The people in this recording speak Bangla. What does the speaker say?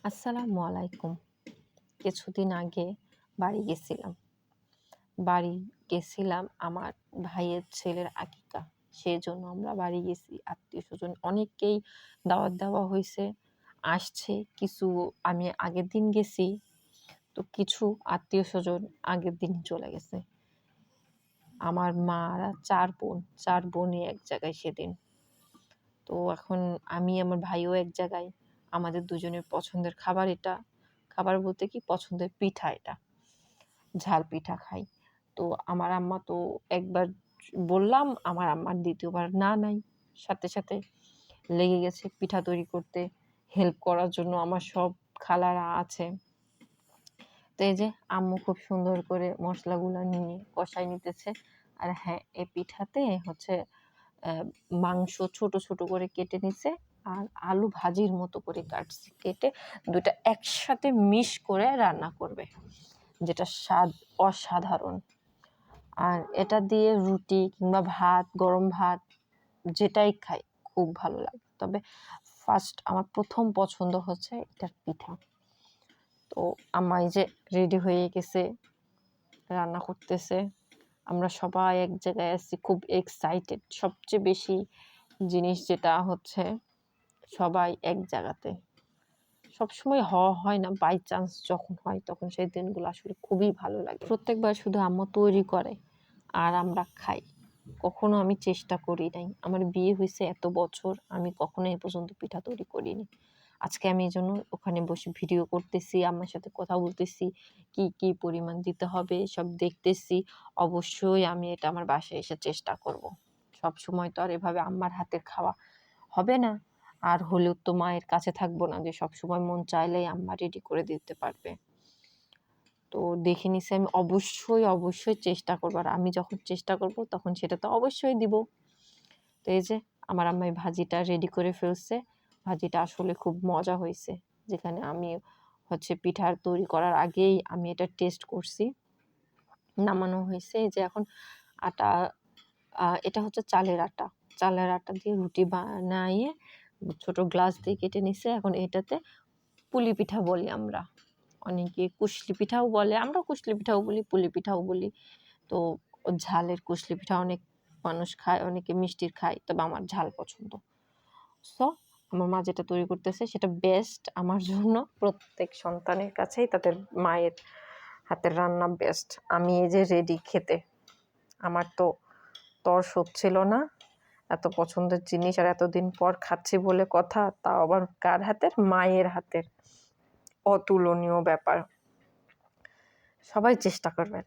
আসসালামু আলাইকুম। কিছুদিন আগে বাড়ি গেছিলাম। বাড়ি গেছিলাম আমার ভাইয়ের ছেলের আকিকা। সেজন্য আমরা বাড়ি গেছি। আত্মীয়স্বজন অনেককেই দাওয়াত দেওয়া হইছে, আসছে। কিছু আমি আগের দিন গেছি, তো কিছু আত্মীয়স্বজন আগের দিনই চলে গেছে। আমার মারা ৪ বোন, ৪ বোনই এক জায়গায় সেদিন। তো এখন আমি আমার ভাইও এক জায়গায়। আমাদের দুজনের পছন্দের খাবার এটা। খাবার বলতে কি পছন্দের পিঠা এটা। ঝাল পিঠা খাই। তো আমার আম্মা তো একবার বললাম, আমার আম্মার দ্বিতীয়বার না নাই। সাথে, সাথে লেগে গেছে পিঠা তৈরি করতে। হেল্প করার জন্য আমার সব খালারা আছে। তো এই যে আম্মু খুব সুন্দর করে মসলাগুলা নিয়ে কষায় নিতেছে। আর হ্যাঁ, এই পিঠাতে হচ্ছে মাংস ছোট, ছোট করে কেটে নিছে আর আলু ভাজির মতো করে কাটছে। কেটে ২ টা একসাথে মিশ করে রান্না করবে। যেটা স্বাদ অসাধারণ। আর এটা দিয়ে রুটি কিংবা ভাত, গরম ভাত যেটাই খাই খুব ভালো লাগে। তবে ফার্স্ট আমার ১ম পছন্দ হচ্ছে এটার পিঠা। তো আম্মা এই যে রেডি হয়ে গেছে, রান্না করতেছে। আমরা সবাই এক জায়গায় আছি, খুব এক্সাইটেড। সবচেয়ে বেশি জিনিস যেটা হচ্ছে সবাই এক জায়গাতে। সবসময় হওয়া হয় না, বাই চান্স যখন হয় তখন সেই দিনগুলো আসলে খুবই ভালো লাগে। প্রত্যেকবার শুধু আম্মু তৈরি করে আর আমরা খাই। কখনো আমি চেষ্টা করি নাই। আমার বিয়ে হইছে এত বছর, আমি কখনো এ পর্যন্ত পিঠা তৈরি করিনি। আজকে আমি এজন্য ওখানে বসে ভিডিও করতেছি, আম্মার সাথে কথা বলতেছি, কি, কি পরিমাণ দিতে হবে সব দেখতেছি। অবশ্যই আমি এটা আমার বাসায় এসে চেষ্টা করব। সবসময় তো আর এভাবে আম্মার হাতের খাওয়া হবে না। আর হলেও তো মায়ের কাছে থাকবো না যে সবসময় মন চাইলেই আম্মা রেডি করে দিতে পারবে। তো দেখে নিছি আমি অবশ্যই, অবশ্যই চেষ্টা করব। আর আমি যখন চেষ্টা করব তখন সেটা তো অবশ্যই দিব। তো এই যে আমার আম্মা এই ভাজিটা রেডি করে ফেলছে। ভাজিটা আসলে খুব মজা হইছে। যেখানে আমি হচ্ছে পিঠা তৈরি করার আগেই আমি এটা টেস্ট করছি। নামানো হইছে। এই যে এখন আটা, এটা হচ্ছে চালের আটা। চালের আটা দিয়ে রুটি বানাইয়ে ছোট গ্লাস দিয়ে কেটে নিছে। এখন এটাতে পুলি পিঠা বলি আমরা। অনেকে কুশলি পিঠাও বলে, আমরা কুশলি পিঠাও বলি, পুলি পিঠাও বলি। তো ঝালের কুশলি পিঠা অনেক মানুষ খায়, অনেকে মিষ্টির খায়, তবে আমার ঝাল পছন্দ। সো আমার মা যেটা তৈরি করতেছে সেটা বেস্ট আমার জন্য। প্রত্যেক সন্তানের কাছেই তাদের মায়ের হাতের রান্না বেস্ট। আমি এই যে রেডি খেতে, আমার তো তর্স হচ্ছিল না। এত পছন্দের জিনিস আর এতদিন পর খাচ্ছি বলে কথা, তাও আবার কার হাতের? মায়ের হাতের। অতুলনীয় ব্যাপার। সবাই চেষ্টা করবেন।